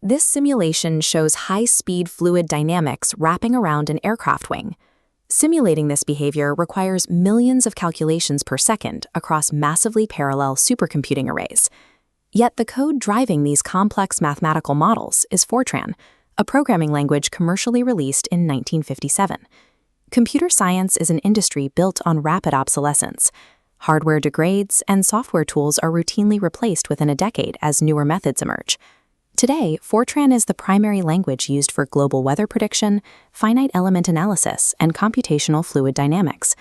This simulation shows high-speed fluid dynamics wrapping around an aircraft wing. Simulating this behavior requires millions of calculations per second across massively parallel supercomputing arrays. Yet the code driving these complex mathematical models is Fortran, a programming language commercially released in 1957. Computer science is an industry built on rapid obsolescence. Hardware degrades, and software tools are routinely replaced within a decade as newer methods emerge. Today, Fortran is the primary language used for global weather prediction, finite element analysis, and computational fluid dynamics.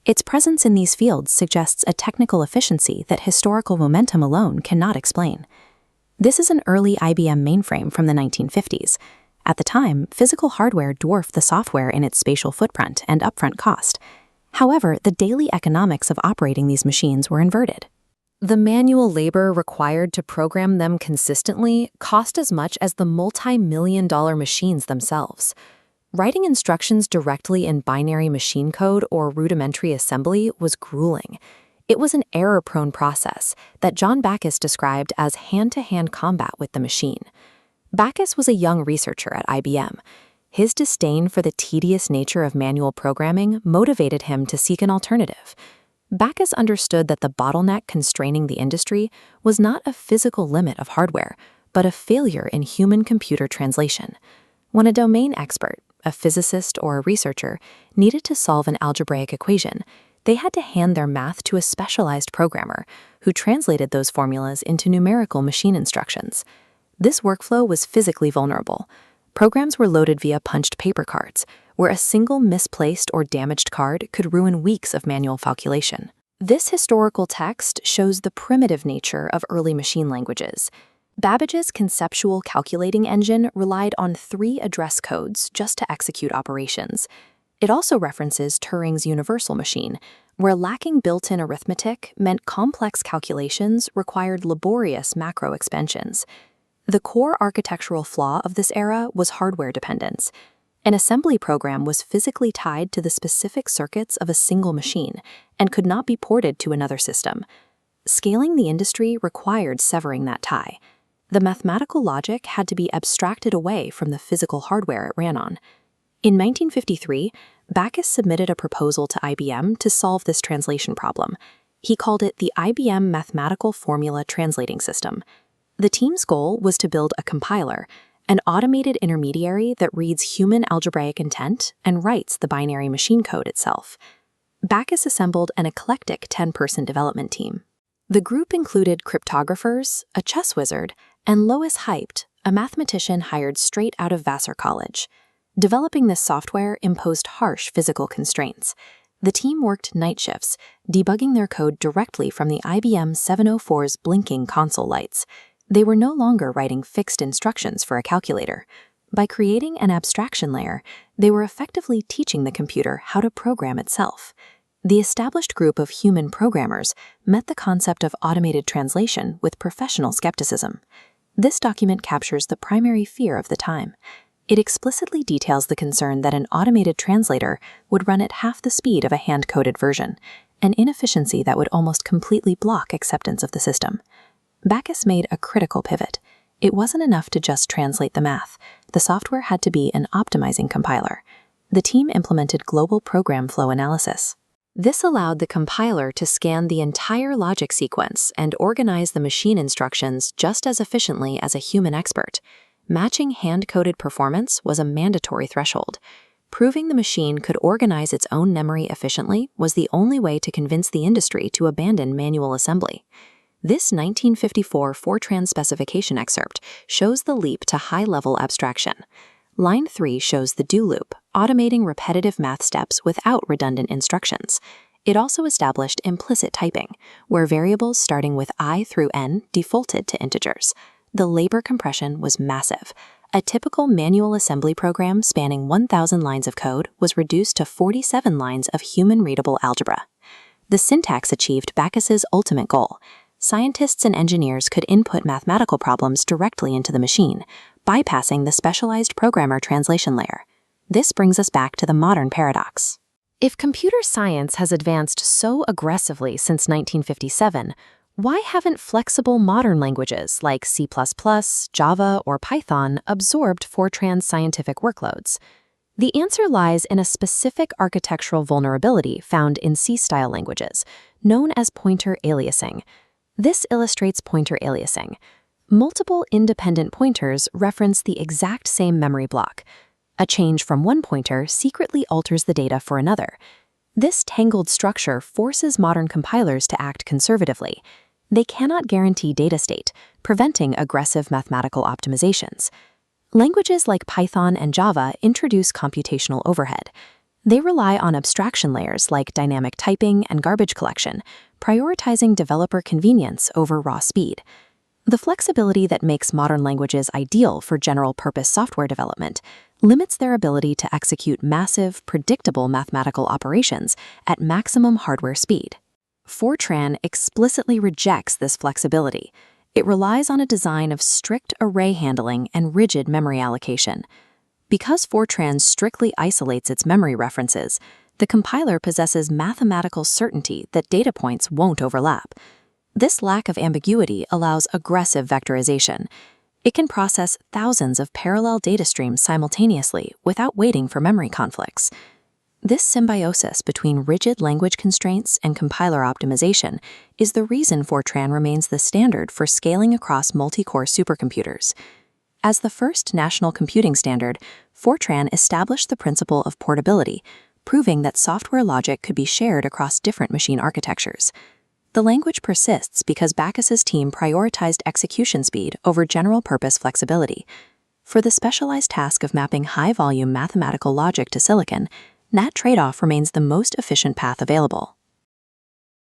Its presence in these fields suggests a technical efficiency that historical momentum alone cannot explain. This is an early IBM mainframe from the 1950s. At the time, physical hardware dwarfed the software in its spatial footprint and upfront cost. However, the daily economics of operating these machines were inverted. The manual labor required to program them consistently cost as much as the multi-million-dollar machines themselves. Writing instructions directly in binary machine code or rudimentary assembly was grueling. It was an error-prone process that John Backus described as hand-to-hand combat with the machine. Backus was a young researcher at IBM. His disdain for the tedious nature of manual programming motivated him to seek an alternative. Backus understood that the bottleneck constraining the industry was not a physical limit of hardware, but a failure in human-computer translation. When a domain expert, a physicist or a researcher, needed to solve an algebraic equation, they had to hand their math to a specialized programmer who translated those formulas into numerical machine instructions. This workflow was physically vulnerable. Programs were loaded via punched paper cards, where a single misplaced or damaged card could ruin weeks of manual calculation. This historical text shows the primitive nature of early machine languages. Babbage's conceptual calculating engine relied on 3 address codes just to execute operations. It also references Turing's universal machine, where lacking built-in arithmetic meant complex calculations required laborious macro expansions. The core architectural flaw of this era was hardware dependence. An assembly program was physically tied to the specific circuits of a single machine and could not be ported to another system. Scaling the industry required severing that tie. The mathematical logic had to be abstracted away from the physical hardware it ran on. In 1953, Backus submitted a proposal to IBM to solve this translation problem. He called it the IBM Mathematical Formula Translating System. The team's goal was to build a compiler, an automated intermediary that reads human algebraic intent and writes the binary machine code itself. Backus assembled an eclectic 10-person development team. The group included cryptographers, a chess wizard, and Lois Hypt, a mathematician hired straight out of Vassar College. Developing this software imposed harsh physical constraints. The team worked night shifts, debugging their code directly from the IBM 704's blinking console lights. They were no longer writing fixed instructions for a calculator. By creating an abstraction layer, they were effectively teaching the computer how to program itself. The established group of human programmers met the concept of automated translation with professional skepticism. This document captures the primary fear of the time. It explicitly details the concern that an automated translator would run at half the speed of a hand-coded version, an inefficiency that would almost completely block acceptance of the system. Backus made a critical pivot. It wasn't enough to just translate the math. The software had to be an optimizing compiler. The team implemented global program flow analysis. This allowed the compiler to scan the entire logic sequence and organize the machine instructions just as efficiently as a human expert. Matching hand-coded performance was a mandatory threshold. Proving the machine could organize its own memory efficiently was the only way to convince the industry to abandon manual assembly. This 1954 Fortran specification excerpt shows the leap to high-level abstraction. Line 3 shows the do loop, automating repetitive math steps without redundant instructions. It also established implicit typing, where variables starting with I through n defaulted to integers. The labor compression was massive. A typical manual assembly program spanning 1,000 lines of code was reduced to 47 lines of human-readable algebra. The syntax achieved Backus's ultimate goal. Scientists and engineers could input mathematical problems directly into the machine, bypassing the specialized programmer translation layer. This brings us back to the modern paradox. If computer science has advanced so aggressively since 1957, Why haven't flexible modern languages like C++, Java, or Python absorbed Fortran's scientific workloads? The answer lies in a specific architectural vulnerability found in C-style languages, known as pointer aliasing. This illustrates pointer aliasing. Multiple independent pointers reference the exact same memory block. A change from one pointer secretly alters the data for another. This tangled structure forces modern compilers to act conservatively. They cannot guarantee data state, preventing aggressive mathematical optimizations. Languages like Python and Java introduce computational overhead. They rely on abstraction layers like dynamic typing and garbage collection, prioritizing developer convenience over raw speed. The flexibility that makes modern languages ideal for general-purpose software development limits their ability to execute massive, predictable mathematical operations at maximum hardware speed. Fortran explicitly rejects this flexibility. It relies on a design of strict array handling and rigid memory allocation. Because Fortran strictly isolates its memory references, the compiler possesses mathematical certainty that data points won't overlap. This lack of ambiguity allows aggressive vectorization. It can process thousands of parallel data streams simultaneously without waiting for memory conflicts. This symbiosis between rigid language constraints and compiler optimization is the reason Fortran remains the standard for scaling across multi-core supercomputers. As the first national computing standard, Fortran established the principle of portability, proving that software logic could be shared across different machine architectures. The language persists because Backus's team prioritized execution speed over general-purpose flexibility. For the specialized task of mapping high-volume mathematical logic to silicon, that trade-off remains the most efficient path available.